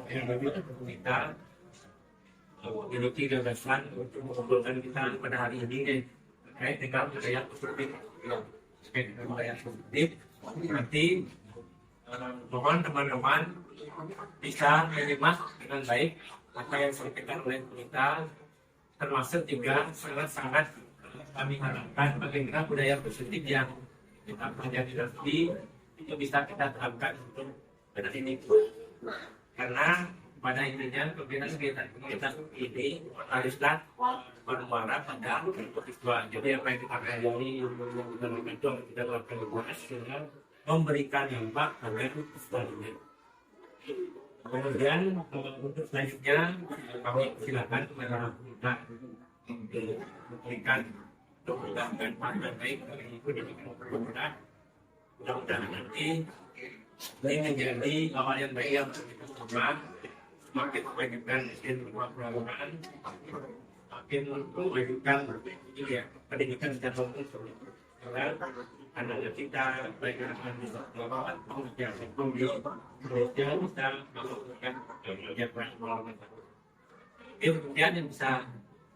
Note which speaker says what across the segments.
Speaker 1: yang kita menduduki gagasan untuk mengumpulkan kita pada hari ini terkait dengan budaya positif. Terkait dengan budaya positif, nanti mohon teman-teman bisa menyimak dengan baik apa yang disampaikan oleh kita, termasuk juga sangat-sangat kami harapkan bagaimana budaya positif yang kita pelajari nanti itu bisa kita terapkan untuk pada ini, karena pada intinya kegiatan kita ini haruslah bermuara pada siswa. Jadi apa yang kita pelajari dalam itu kita lakukan dengan memberikan dampak pada siswa ini. Kemudian untuk selanjutnya kami silakan kepada kita untuk memberikan dan pada baik dari pendidikan pemerintah. Mudah-mudahan nanti ini menjadi awal yang baik yang kita semua semakin mengajukan pengalaman, makin mengajukan pendidikan secara umum. Karena anak kita baik anak pengalaman yang tinggi, kemudian kita melakukan pengajaran pengalaman. Kemudian yang bisa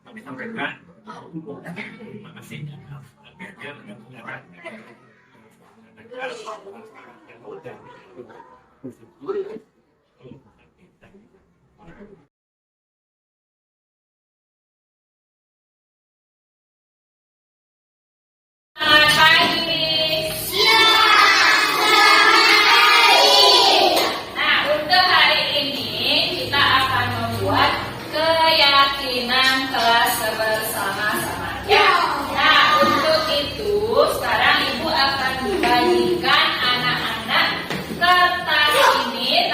Speaker 1: kami sampaikan, terima kasih akhirnya mudah-mudahan
Speaker 2: keyakinan kelas bersama-samanya. Nah, untuk itu sekarang Ibu akan membagikan anak-anak kertas ini.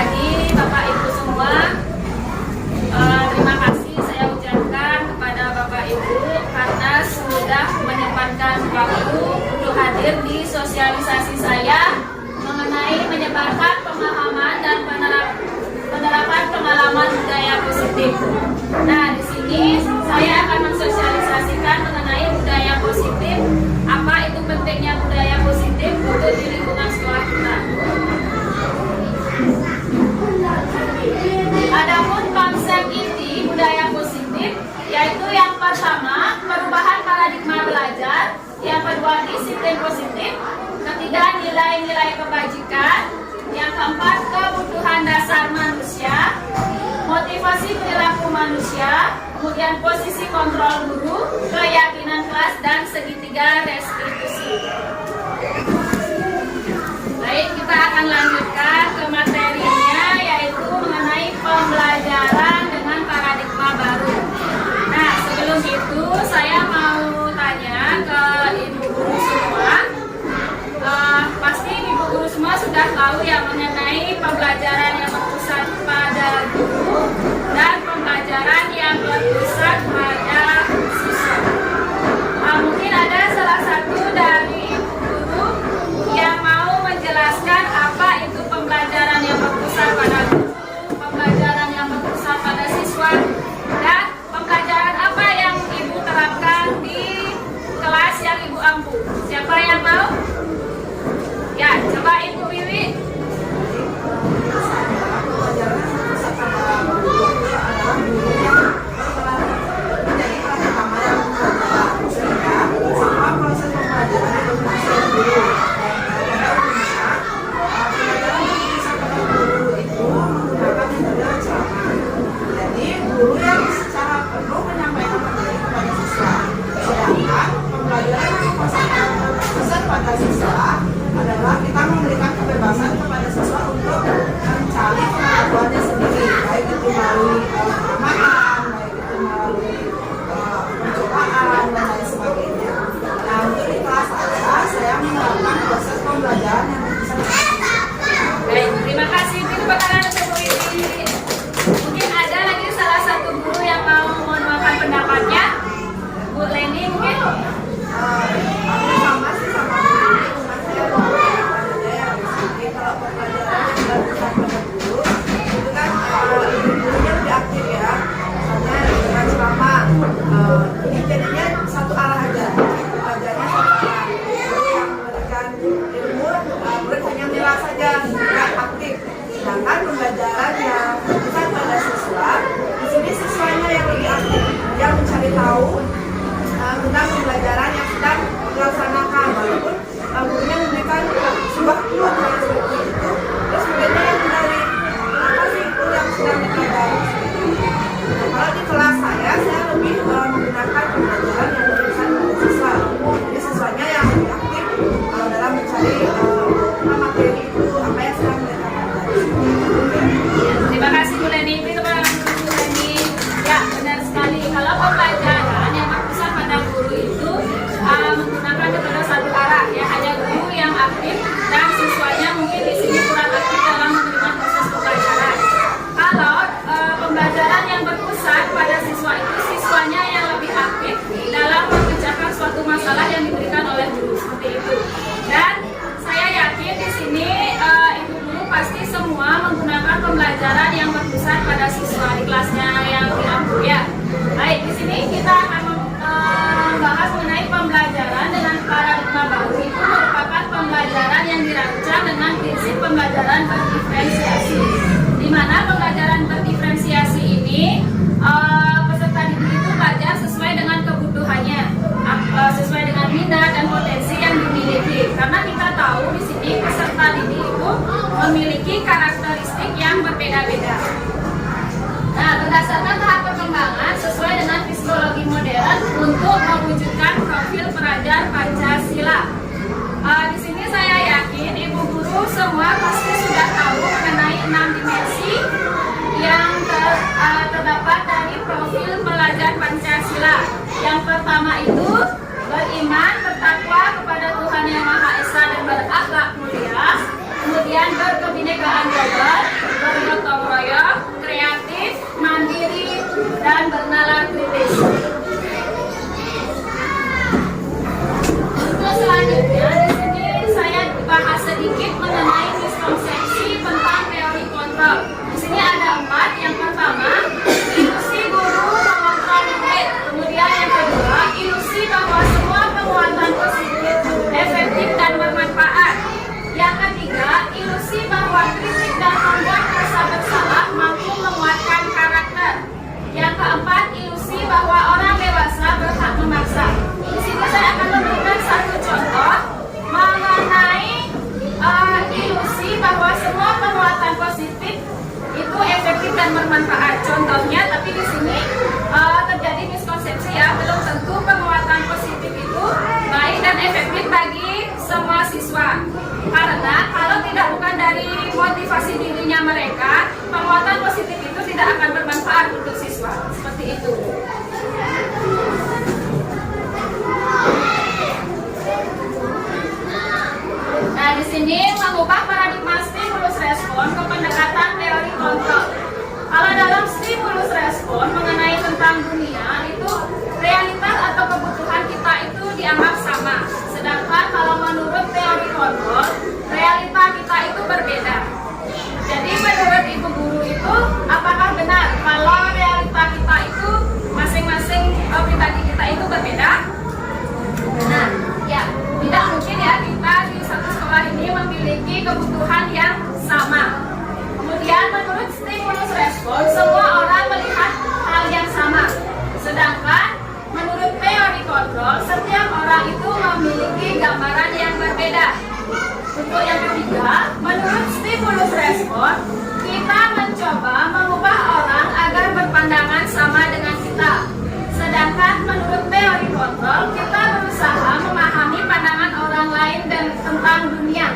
Speaker 2: lagi Bapak Ibu semua. Terima kasih saya ucapkan kepada Bapak Ibu karena sudah menyempatkan waktu untuk hadir di sosialisasi saya mengenai menyebarkan pemahaman dan penerapan pengalaman budaya positif. Nah, di sini saya akan mensosialisasikan mengenai budaya positif. Apa itu pentingnya budaya positif untuk di lingkungan sekolah kita. Adapun konsep inti budaya positif yaitu yang pertama perubahan paradigma belajar, yang kedua disiplin positif, ketiga nilai-nilai kebajikan, yang keempat kebutuhan dasar manusia, motivasi perilaku manusia, kemudian posisi kontrol guru, keyakinan kelas, dan segitiga restitusi. Baik, kita akan lanjutkan ke materinya yaitu mengenai pembelajaran dengan paradigma baru. Nah, sebelum itu saya mau tanya ke ibu guru semua. Pasti ibu guru semua sudah tahu ya mengenai pembelajaran yang berpusat pada guru dan pembelajaran yang berpusat pada siswa. Mungkin ada salah satu dari ibu guru yang mau menjelaskan apa itu pembelajaran yang berpusat pada guru, pembelajaran yang berpusat pada siswa, dan pembelajaran apa yang ibu terapkan di kelas yang ibu ampu. Siapa yang mau? Ya, coba Ibu Wiwi. Baik, terima kasih. Tepuk tangan untuk Bu Wiwi. Mungkin ada lagi salah satu guru yang mau menuangkan pendapatnya. Bu Leni mungkin.
Speaker 3: Sama sih sama kalau pembelajaran yang dilakukan pada guru itu kan gurunya lebih aktif ya, misalnya dengan ceramah ini jadinya satu arah aja, pembelajarannya satu arah. Guru yang memberikan ilmu murid hanya menilai saja, tidak aktif. Sedangkan pembelajaran yang bukan pada siswa, di sini siswanya yang lebih aktif, yang mencari tahu tentang pembelajaran yang sedang dilaksanakan, walaupun gurunya memberikan sebuah clue seperti itu, terus muridnya yang mencari apa sih itu yang sedang dipelajari. Nah, kalau di kelas saya lebih menggunakan pembelajaran yang berkaitan dengan siswa, jadi siswanya yang lebih aktif dalam mencari materi itu apa yang sedang mereka pelajari.
Speaker 2: Terima kasih Bu Leni. Bu Leni. Ya, benar sekali. Kalau pembelajaran yang berpusat pada guru itu menggunakan metode satu arah ya, hanya guru yang aktif dan siswanya mungkin di sini kurang aktif dalam menerima proses pembelajaran. Kalau pembelajaran yang berpusat pada siswa itu siswanya yang lebih aktif dalam memecahkan suatu masalah yang diberikan oleh guru seperti itu. Dan saya yakin di sini ibu guru pasti semua menggunakan pembelajaran yang berpusat pada siswa di kelasnya yang diampu ya. Baik, di sini kita akan membahas mengenai pembelajaran dengan paradigma baru. Itu merupakan pembelajaran yang dirancang dengan prinsip pembelajaran berdiferensiasi. Di mana pembelajaran berdiferensiasi ini peserta didik itu belajar sesuai dengan kebutuhannya, sesuai dengan minat dan potensi yang dimiliki. Karena kita tahu di sini peserta didik itu memiliki karakteristik yang berbeda-beda. Nah, berdasarkan tahap perkembangan sesuai dengan psikologi modern untuk mewujudkan profil pelajar Pancasila. Di sini saya yakin ibu guru semua pasti sudah tahu mengenai dan bermanfaat. Contohnya, tapi di sini terjadi miskonsepsi ya, belum tentu penguatan positif itu baik dan efektif bagi semua siswa. Karena kalau tidak bukan dari motivasi dirinya mereka, penguatan positif itu tidak akan bermanfaat untuk siswa. Seperti itu. Nah, di sini mengubah paradigma stimulus respon ke pendekatan teori kontrol. Kalau dalam stimulus respon mengenai tentang dunia itu realitas atau kebutuhan kita itu dianggap sama. Sedangkan kalau menurut teori kontrol, realita kita itu berbeda. Jadi menurut ibu guru itu apakah benar kalau realita kita itu masing-masing pribadi kita itu berbeda? Nah, ya tidak mungkin ya kita di satu sekolah ini memiliki kebutuhan yang sama. Kemudian menurut stimulus respon, semua orang melihat hal yang sama. Sedangkan menurut teori kontrol, setiap orang itu memiliki gambaran yang berbeda. Untuk yang ketiga, menurut stimulus respon, kita mencoba mengubah orang agar berpandangan sama dengan kita. Sedangkan menurut teori kontrol, kita berusaha memahami pandangan orang lain dan tentang dunia.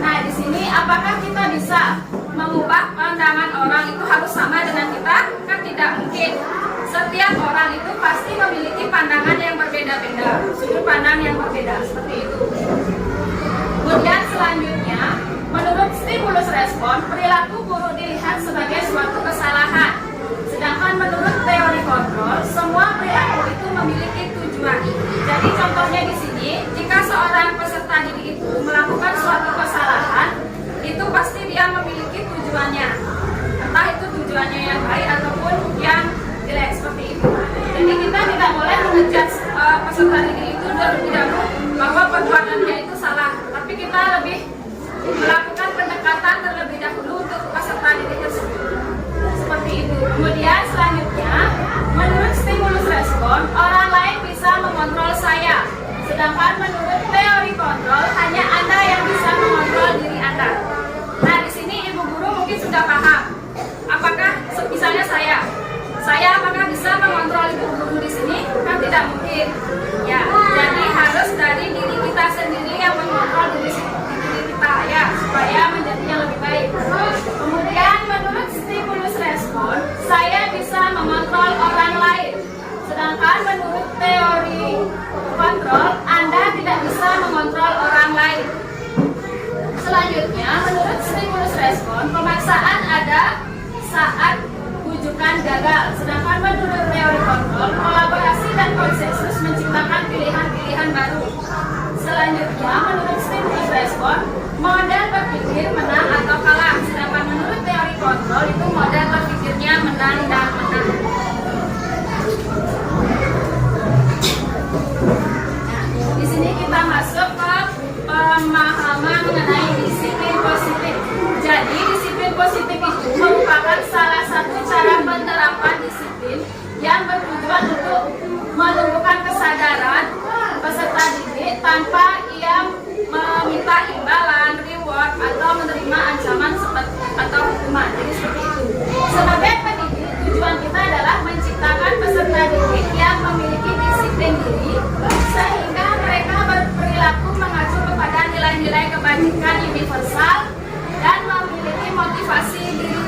Speaker 2: Nah, di sini apakah kita bisa mengubah pandangan orang itu harus sama dengan kita? Kan tidak mungkin. Setiap orang itu pasti memiliki pandangan yang berbeda-beda, sudut pandang yang berbeda, seperti itu. Kemudian selanjutnya, menurut stimulus respon, perilaku buruk dilihat sebagai suatu kesalahan. Sedangkan menurut teori kontrol, semua perilaku itu memiliki tujuan. Jadi contohnya di sini, jika seorang peserta didik itu melakukan suatu kesalahan, itu pasti dia memiliki tujuannya. Entah itu tujuannya yang baik ataupun yang jelek, seperti itu. Jadi kita tidak boleh mengejudge peserta didik itu terlebih dahulu bahwa perbuatannya itu salah. Tapi kita lebih melakukan pendekatan terlebih dahulu untuk peserta didik tersebut. Seperti itu. Kemudian selanjutnya, menurut stimulus respon, orang lain bisa mengontrol saya. Sedangkan menurut teori kontrol, hanya Anda yang bisa mengontrol diri Anda. Nah, di sini ibu guru mungkin sudah paham. Apakah misalnya saya apakah bisa mengontrol ibu guru di sini? Kan tidak mungkin. Ya, jadi harus dari diri kita sendiri yang mengontrol diri kita ya, supaya menjadinya lebih baik. Kemudian menurut stimulus respon, saya bisa mengontrol orang lain. Sedangkan menurut teori kontrol, Anda tidak bisa mengontrol orang lain. Selanjutnya, menurut stimulus respon, pemaksaan ada saat rujukan gagal. Sedangkan menurut teori kontrol, kolaborasi dan konsensus menciptakan pilihan-pilihan baru. Selanjutnya, menurut stimulus respon, model berpikir menang atau kalah. Sedangkan menurut teori kontrol itu model berpikirnya menang dan menang. Nah, di sini kita masuk ke pemahaman mengenai disiplin positif. Jadi disiplin positif itu merupakan salah satu cara penerapan disiplin yang bertujuan untuk menumbuhkan kesadaran peserta didik tanpa ia meminta imbalan, reward, atau menerima ancaman atau hukuman. Jadi seperti itu. Sebagai pendidik, tujuan kita adalah menciptakan peserta didik yang memiliki disiplin diri sehingga mereka berperilaku mengacu kepada nilai-nilai kebajikan universal dan memiliki motivasi diri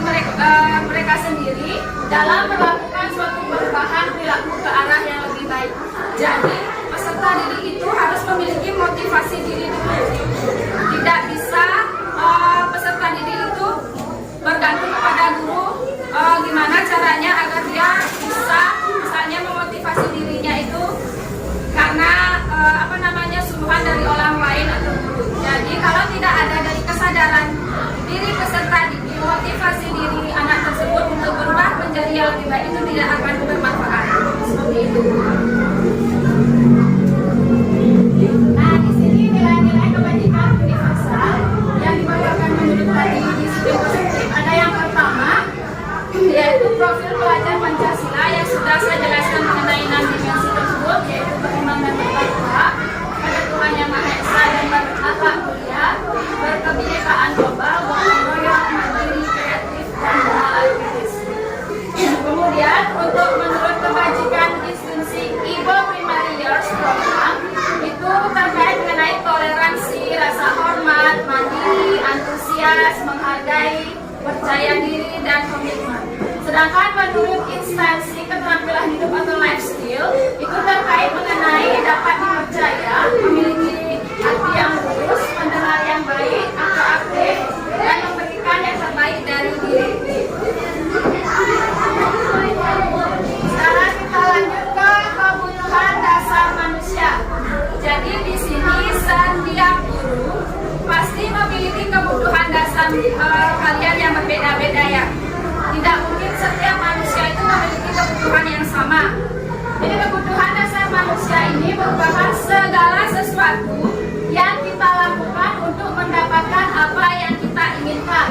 Speaker 2: mereka sendiri dalam melakukan suatu perubahan perilaku ke arah yang lebih baik. Jadi peserta didik itu harus memiliki motivasi diri dulu. Tidak bisa peserta didik itu bergantung kepada guru gimana caranya agar dia bisa misalnya memotivasi dirinya itu karena suruhan dari orang lain atau guru. Jadi kalau tidak ada dari kesadaran diri peserta didik, motivasi diri anak tersebut untuk berubah menjadi yang lebih baik itu tidak akan bermanfaat. Seperti itu. Nah, di sini nilai-nilai kebajikan universal yang dibawakan menurut tadi disiplin positif. Ada yang pertama, yaitu profil pelajar Pancasila yang sudah saya jelaskan mengenai 6 dimensi tersebut, yaitu beriman dan bertakwa pada Tuhan Yang Maha Esa dan berakhlak mulia, berkebinekaan global, gotong royong, mandiri, kreatif, dan moral kritis. Sedangkan menurut instansi keterampilan hidup atau life skill itu terkait mengenai dapat dipercaya, memiliki hati yang lurus, pendengar yang baik atau aktif, dan memberikan yang terbaik dari diri. Sekarang kita lanjut ke kebutuhan dasar manusia. Jadi di sini setiap guru pasti memiliki kebutuhan dasar kalian yang berbeda-beda ya. Tidak mungkin setiap manusia itu memiliki kebutuhan yang sama. Jadi kebutuhan dasar manusia ini merupakan segala sesuatu yang kita lakukan untuk mendapatkan apa yang kita inginkan.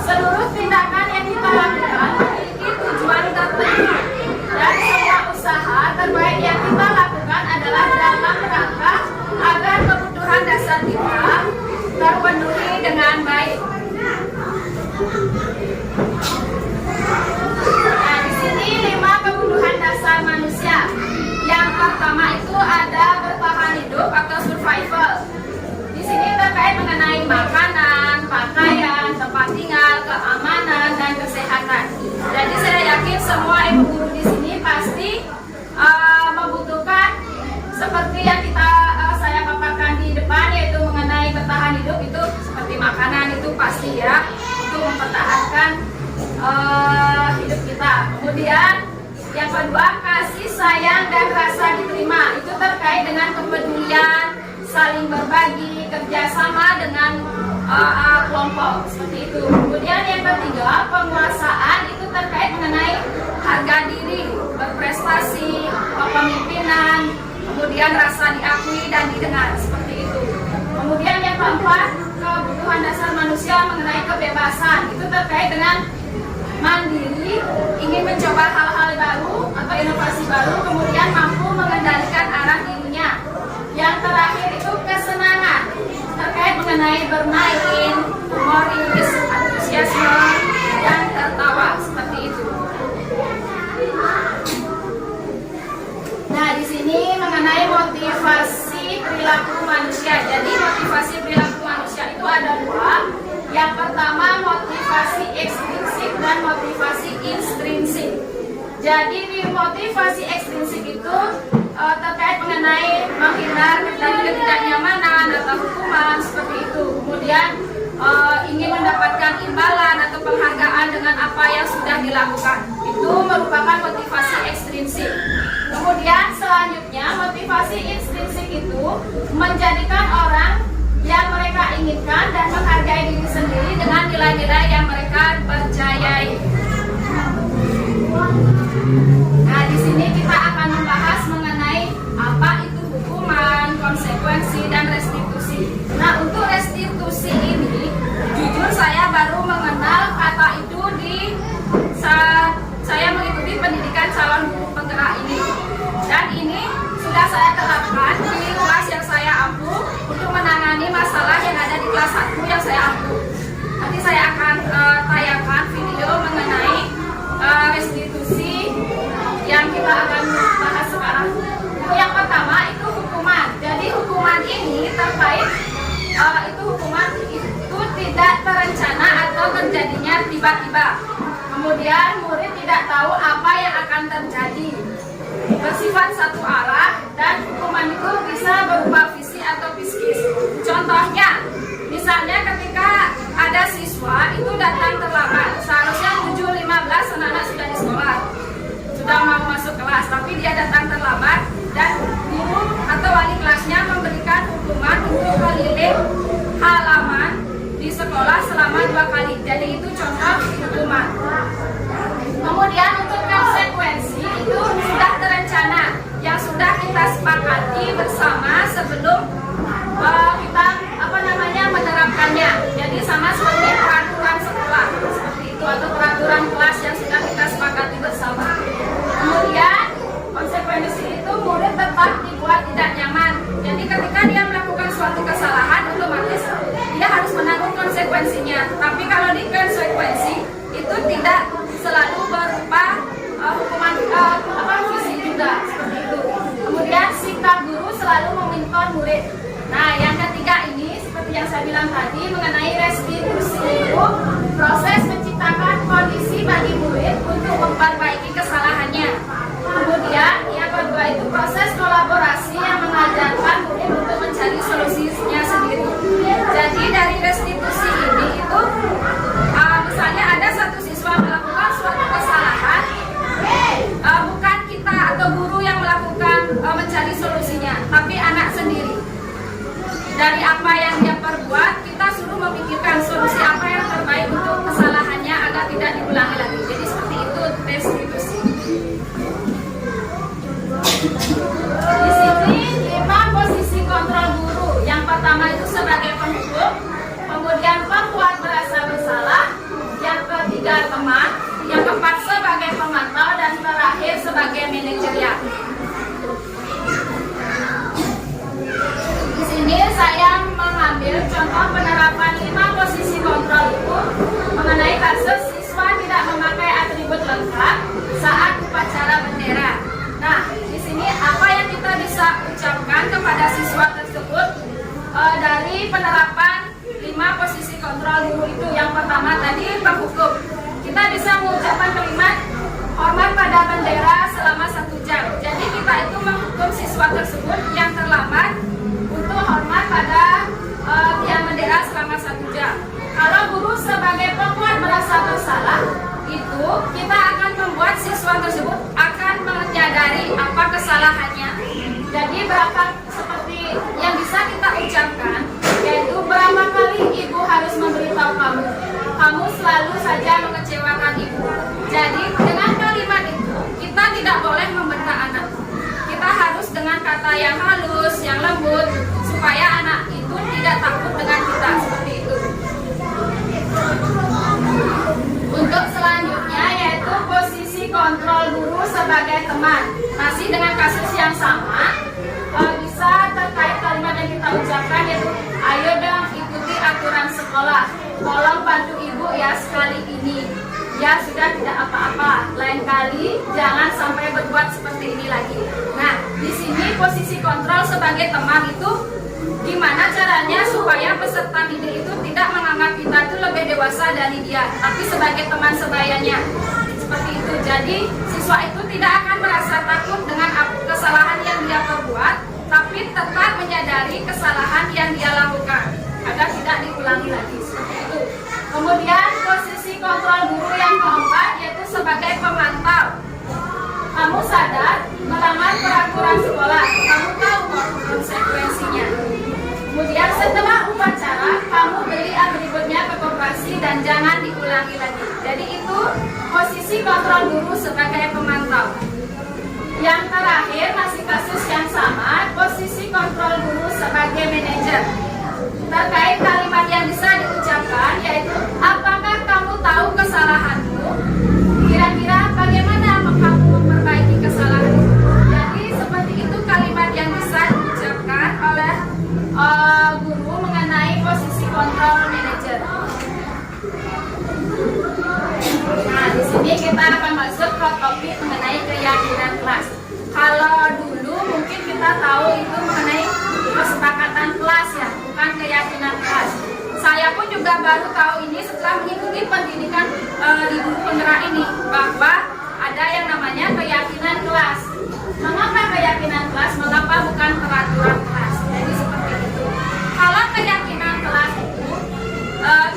Speaker 2: Seluruh tindakan yang kita lakukan memiliki tujuan tertentu. Dan semua usaha terbaik yang kita lakukan adalah dalam rangka agar kebutuhan dasar kita terpenuhi dengan baik. Nah, di sini 5 kebutuhan dasar manusia. Yang pertama itu ada bertahan hidup atau survival. Di sini terkait mengenai makanan, pakaian, tempat tinggal, keamanan, dan kesehatan. Jadi saya yakin semua ibu guru di sini pasti membutuhkan seperti yang saya paparkan di depan, yaitu mengenai bertahan hidup itu seperti makanan itu pasti ya, untuk mempertahankan hidup kita. Kemudian yang kedua, kasih sayang dan rasa diterima. Itu terkait dengan kepedulian, saling berbagi, kerjasama dengan kelompok seperti itu. Kemudian yang ketiga, penguasaan. Itu terkait mengenai harga diri, berprestasi, kepemimpinan, kemudian rasa diakui dan didengar seperti itu. Kemudian yang keempat, kebutuhan dasar manusia mengenai kebebasan. Itu terkait dengan mandiri, ingin mencoba hal-hal baru atau inovasi baru, kemudian mampu mengendalikan arah dirinya. Yang terakhir itu kesenangan, terkait mengenai bermain, humoris, antusiasme, dan tertawa seperti itu. Nah, di sini mengenai motivasi perilaku manusia. Jadi motivasi perilaku manusia itu ada 2. Yang pertama motivasi ekstrinsik dan motivasi intrinsik. Jadi di motivasi ekstrinsik itu terkait mengenai menghindar dari ketidaknyamanan atau hukuman seperti itu. Kemudian ingin mendapatkan imbalan atau penghargaan dengan apa yang sudah dilakukan. Itu merupakan motivasi ekstrinsik. Kemudian selanjutnya motivasi intrinsik itu menjadikan orang yang mereka inginkan dan menghargai diri sendiri dengan nilai-nilai yang mereka percayai. Nah, di sini kita akan membahas mengenai apa itu hukuman, konsekuensi, dan restitusi. Nah, untuk restitusi ini, jujur saya baru mengenal kata itu di saat saya mengikuti pendidikan calon guru penggerak ini. Dan ini sudah saya terapkan di kelas yang saya ampu untuk menangani masalah yang ada di kelas 1 yang saya ampu. Nanti saya akan tayangkan video mengenai restitusi yang kita akan bahas sekarang. Yang pertama itu hukuman. Jadi hukuman ini terkait itu hukuman itu tidak terencana atau terjadinya tiba-tiba. Kemudian murid tidak tahu apa yang akan terjadi. Bersifat satu arah, dan hukuman itu bisa berupa fisik atau psikis. Contohnya, misalnya ketika ada siswa itu datang terlambat, seharusnya 7.15 anak-anak sudah di sekolah, sudah mau masuk kelas, tapi dia datang terlambat dan guru atau wali kelasnya memberikan hukuman untuk keliling halaman di sekolah selama 2 kali. Jadi itu contoh hukuman. Kemudian untuk konsekuensi itu sudah terencana, yang sudah kita sepakati bersama sebelum kita menerapkannya. Jadi sama seperti peraturan sekolah seperti itu, atau peraturan kelas yang sudah kita sepakati bersama. Kemudian konsekuensi itu murid tetap dibuat tidak nyaman. Jadi ketika dia melakukan suatu kesalahan, otomatis dia harus menanggung konsekuensinya. Tapi kalau di konsekuensi itu tidak selalu berupa hukuman fisik juga seperti itu. Kemudian sikap guru selalu meminta murid. Nah, yang ketiga ini seperti yang saya bilang tadi mengenai restitusi itu proses menciptakan kondisi bagi murid untuk teman, yang keempat sebagai pemantau, dan terakhir sebagai manajernya. Di sini saya mengambil contoh penerapan 5 posisi kontrol itu mengenai kasus siswa tidak memakai atribut lengkap saat upacara bendera. Nah, di sini apa yang kita bisa ucapkan kepada siswa tersebut dari penerapan 5 posisi kontrol guru itu? Yang pertama tadi Pak Hukum, kita bisa mengucapkan kalimat hormat pada bendera selama 1 jam. Jadi kita itu menghukum siswa tersebut yang terlambat untuk hormat pada tiang bendera selama 1 jam. Kalau guru sebagai pembuat merasa bersalah, itu kita akan membuat siswa tersebut akan menyadari apa kesalahannya. Jadi berapa seperti yang bisa kita ucapkan, yaitu berapa kali ibu harus memberitahu kamu, kamu selalu saja mengecewakan ibu. Jadi dengan kalimat itu kita tidak boleh membentak anak. Kita harus dengan kata yang halus, yang lembut, supaya anak itu tidak takut dengan kita, seperti itu. Untuk selanjutnya yaitu posisi kontrol guru sebagai teman. Masih dengan kasus yang sama, bisa terkait kalimat yang kita ucapkan, yaitu ayo dong ikuti aturan sekolah, tolong bantu ibu ya sekali ini, ya sudah tidak apa-apa, lain kali jangan sampai berbuat seperti ini lagi. Nah, di sini posisi kontrol sebagai teman itu gimana caranya supaya peserta didik itu tidak menganggap kita itu lebih dewasa dari dia, tapi sebagai teman sebayanya, seperti itu. Jadi siswa itu tidak akan merasa takut dengan kesalahan yang dia perbuat, tapi tetap menyadari kesalahan yang dia lakukan agar tidak diulangi lagi, seperti itu. Kemudian posisi kontrol guru yang keempat yaitu sebagai pemantau. Kamu sadar melanggar peraturan sekolah, kamu tahu konsekuensinya. Kemudian setelah upacara, kamu beli atributnya ke koperasi dan jangan diulangi lagi. Jadi itu posisi kontrol guru sebagai pemantau. Yang terakhir masih kasus yang sama, posisi kontrol guru sebagai manajer. Terkait kalimat yang bisa diucapkan yaitu apakah kamu tahu kesalahanmu? Kira-kira bagaimana kamu memperbaiki kesalahan itu? Jadi seperti itu kalimat yang bisa diucapkan oleh guru mengenai posisi kontrol manajer. Nah, di sini kita akan masuk ke topik mengenai keyakinan kelas. Kalau dulu mungkin kita tahu itu mengenai kesepakatan kelas ya, bukan keyakinan kelas. Saya pun juga baru tahu ini setelah mengikuti pendidikan di guru penggerak ini, bahwa ada yang namanya keyakinan kelas. Mengapa keyakinan kelas? Mengapa bukan peraturan kelas? Jadi seperti itu. Kalau keyakinan kelas itu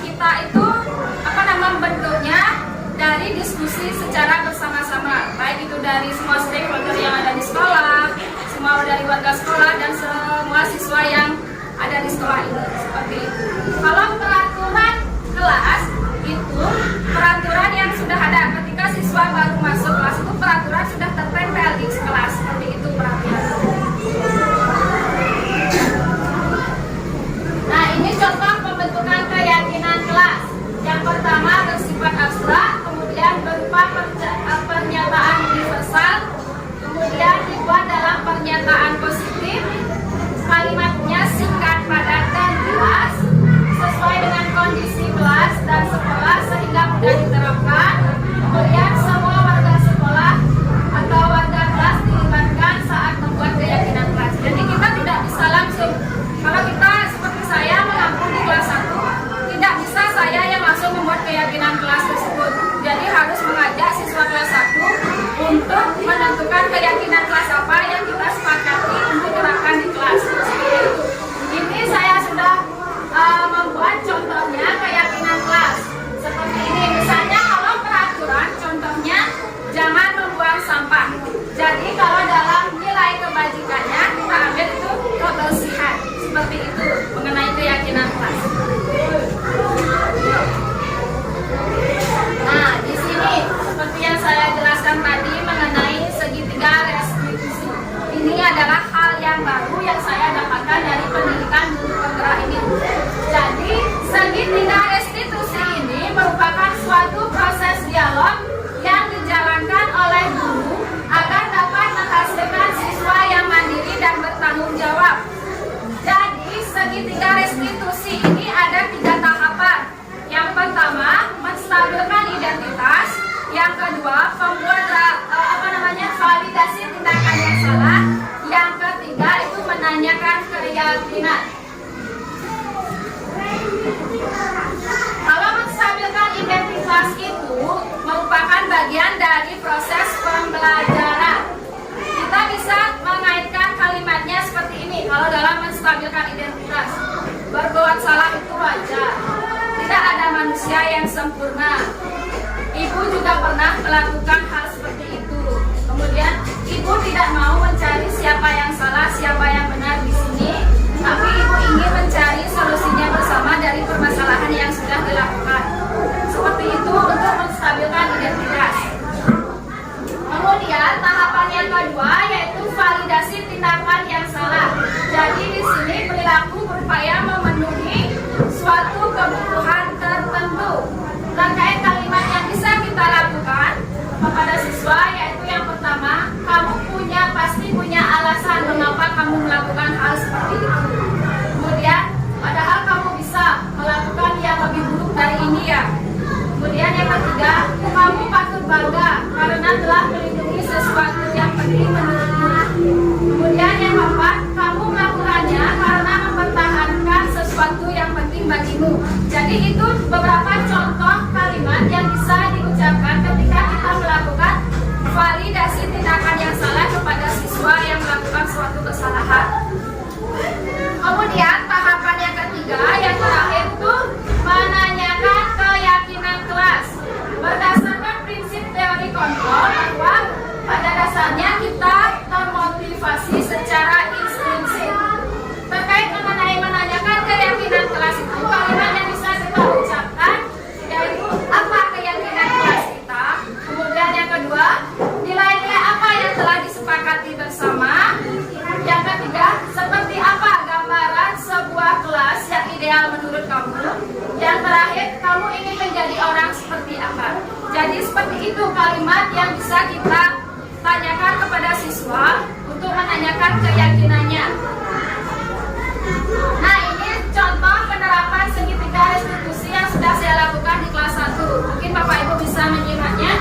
Speaker 2: kita itu membentuknya dari diskusi secara bersama-sama, baik itu dari semua stakeholder yang ada di sekolah, semua dari warga sekolah dan semua siswa yang ada di sekolah ini, seperti itu. Kalau peraturan kelas itu peraturan yang sudah ada ketika siswa baru masuk kelas, itu peraturan sudah tertempel di kelas, seperti itu peraturan. Nah, ini contoh pembentukan keyakinan kelas. Yang pertama bersifat abstrak, kemudian berupa pernyataan universal, kemudian dibuat dalam pernyataan positif, kalimatnya singkat, padat, dan jelas, sesuai dengan kondisi kelas dan sekolah sehingga mudah diterapkan. Kemudian semua warga sekolah atau warga kelas dilibatkan saat membuat keyakinan kelas. Jadi kita tidak bisa langsung, kalau kita seperti saya mengampun di kelas 1, tidak bisa saya yang langsung membuat keyakinan kelas tersebut. Jadi harus mengajak siswa kelas 1 untuk menentukan keyakinan kelas apa yang kita sepakati untuk terapkan di kelas. bagian dari proses pembelajaran. Kita bisa mengaitkan kalimatnya seperti ini kalau dalam menstabilkan identitas. Berbuat salah itu wajar. Tidak ada manusia yang sempurna. Ibu juga pernah melakukan hal seperti itu. Kemudian ibu tidak mau mencari siapa yang salah, siapa yang benar di sini, tapi ibu ingin mencari solusinya bersama dari permasalahan yang sudah dilakukan. Seperti itu untuk menstabilkan identitas. Kemudian tahapan yang kedua yaitu validasi tindakan yang salah. Jadi di sini perilaku berupaya memenuhi suatu kebutuhan tertentu. Terkait kalimat yang bisa kita lakukan kepada siswa yaitu yang pertama, kamu pasti punya alasan mengapa kamu melakukan hal seperti itu. Kemudian, padahal kamu bisa melakukan yang lebih buruk dari ini ya. Kemudian yang ketiga, kamu patut bangga karena telah melindungi sesuatu yang penting menurutmu. Kemudian yang keempat, kamu melakukannya karena mempertahankan sesuatu yang penting bagimu. Jadi itu beberapa contoh kalimat yang bisa diucapkan ketika kita melakukan validasi tindakan yang salah kepada siswa yang melakukan suatu kesalahan. Kemudian tahapan yang ketiga, yang terakhir itu menanyakan keyakinan kelas. Berdasarkan prinsip teori kontrol bahwa pada dasarnya kita termotivasi secara intrinsik. Terkait mengenai menanyakan keyakinan kelas itu, kalimat yang bisa kita ucapkan yaitu apa keyakinan kelas kita. Kemudian yang kedua, nilai-nilai apa yang telah disepakati bersama. Yang ketiga, seperti apa gambaran sebuah kelas yang ideal menurut kamu. Yang terakhir, kamu ingin menjadi orang seperti apa. Jadi seperti itu kalimat yang bisa kita tanyakan kepada siswa untuk menanyakan keyakinannya. Nah, ini contoh penerapan segitiga restitusi yang sudah saya lakukan di kelas 1. Mungkin Bapak Ibu bisa menyimaknya.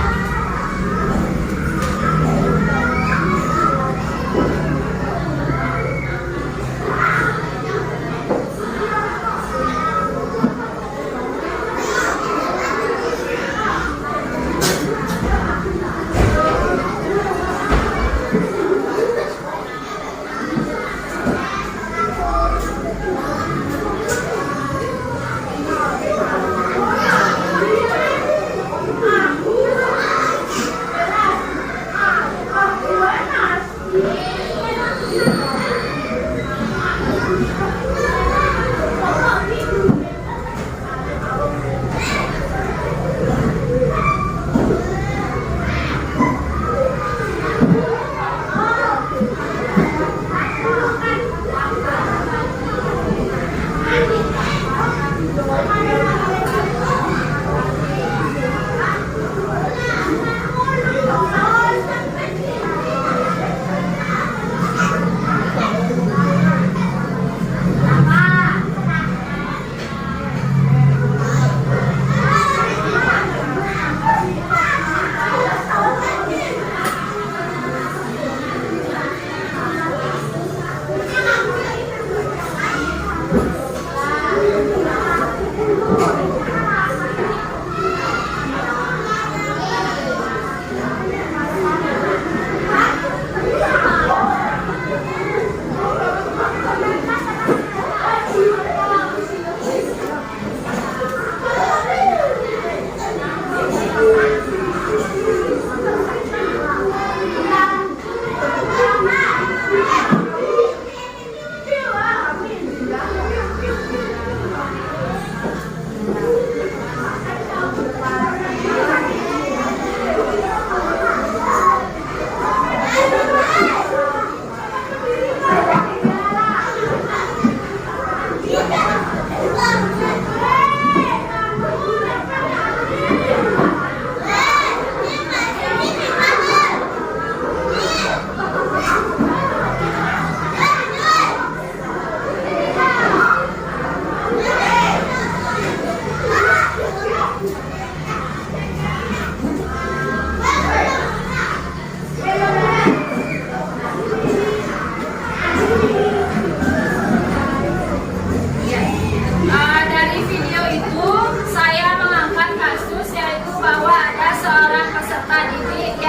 Speaker 2: Didik ya